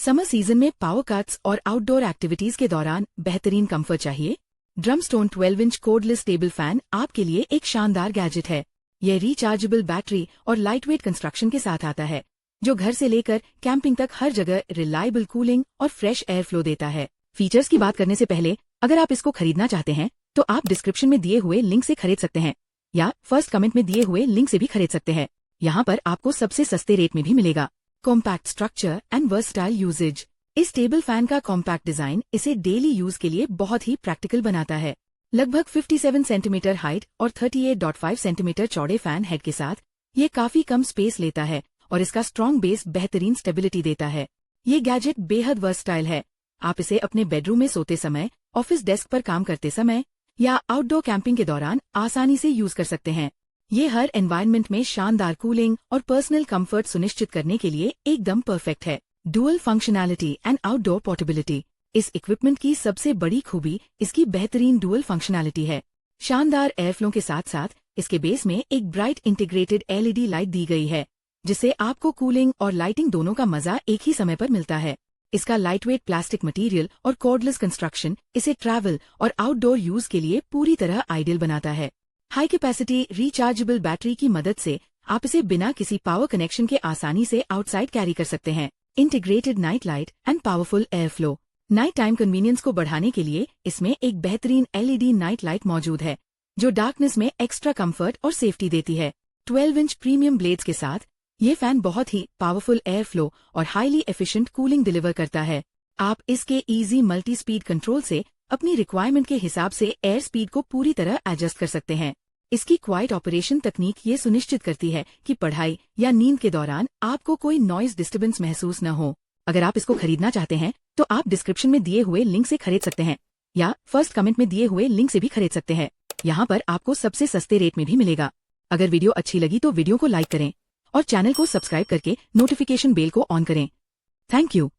Summer season में power cuts और outdoor activities के दौरान बेहतरीन कंफर्ट चाहिए? ड्रमस्टोन 12 इंच कोर्डलेस टेबल फैन आपके लिए एक शानदार गैजेट है। यह रिचार्जेबल बैटरी और लाइटवेट कंस्ट्रक्शन के साथ आता है, जो घर से लेकर कैंपिंग तक हर जगह रिलायबल कूलिंग और फ्रेश एयर फ्लो देता है। फीचर्स की बात करने से पहले, अगर आप इसको खरीदना चाहते हैं तो आप डिस्क्रिप्शन में दिए हुए लिंक से खरीद सकते हैं या फर्स्ट कमेंट में दिए हुए लिंक से भी खरीद सकते हैं। यहाँ पर आपको सबसे सस्ते रेट में भी मिलेगा। Compact structure and versatile usage. इस टेबल फैन का कॉम्पैक्ट डिजाइन इसे डेली यूज के लिए बहुत ही प्रैक्टिकल बनाता है। लगभग 57 सेंटीमीटर हाइट और 38.5 सेंटीमीटर चौड़े फैन हेड के साथ ये काफी कम स्पेस लेता है और इसका स्ट्रॉन्ग बेस बेहतरीन स्टेबिलिटी देता है। ये गैजेट बेहद वर्सटाइल है। आप इसे अपने बेडरूम में सोते समय, ऑफिस डेस्क पर काम करते समय या आउटडोर कैंपिंग के दौरान आसानी से यूज कर सकते हैं। ये हर एनवायरनमेंट में शानदार कूलिंग और पर्सनल कंफर्ट सुनिश्चित करने के लिए एकदम परफेक्ट है। Dual functionality and outdoor portability. इस इक्विपमेंट की सबसे बड़ी खूबी इसकी बेहतरीन डुअल फंक्शनैलिटी है। शानदार एयरफ्लो के साथ साथ इसके बेस में एक ब्राइट इंटीग्रेटेड LED लाइट दी गई है, जिससे आपको कूलिंग और लाइटिंग दोनों का मजा एक ही समय पर मिलता है। इसका लाइटवेट प्लास्टिक मटेरियल और कॉर्डलेस कंस्ट्रक्शन इसे ट्रैवल और आउटडोर यूज के लिए पूरी तरह आइडियल बनाता है। हाई कैपेसिटी रिचार्जेबल बैटरी की मदद से आप इसे बिना किसी पावर कनेक्शन के आसानी से आउटसाइड कैरी कर सकते हैं। Integrated night light and powerful air flow. Night time convenience को बढ़ाने के लिए इसमें एक बेहतरीन LED नाइट लाइट मौजूद है, जो डार्कनेस में एक्स्ट्रा कंफर्ट और सेफ्टी देती है। 12 इंच प्रीमियम ब्लेड्स के साथ ये फैन बहुत ही पावरफुल एयर फ्लो और हाईली एफिशिएंट कूलिंग डिलीवर करता है। आप इसके इजी मल्टी स्पीड कंट्रोल से अपनी रिक्वायरमेंट के हिसाब से एयर स्पीड को पूरी तरह एडजस्ट कर सकते हैं। इसकी क्वाइट ऑपरेशन तकनीक ये सुनिश्चित करती है कि पढ़ाई या नींद के दौरान आपको कोई नॉइज डिस्टर्बेंस महसूस न हो। अगर आप इसको खरीदना चाहते हैं तो आप डिस्क्रिप्शन में दिए हुए लिंक से खरीद सकते हैं या फर्स्ट कमेंट में दिए हुए लिंक से भी खरीद सकते हैं। यहाँ पर आपको सबसे सस्ते रेट में भी मिलेगा। अगर वीडियो अच्छी लगी तो वीडियो को लाइक करें और चैनल को सब्सक्राइब करके नोटिफिकेशन बेल को ऑन करें। Thank you.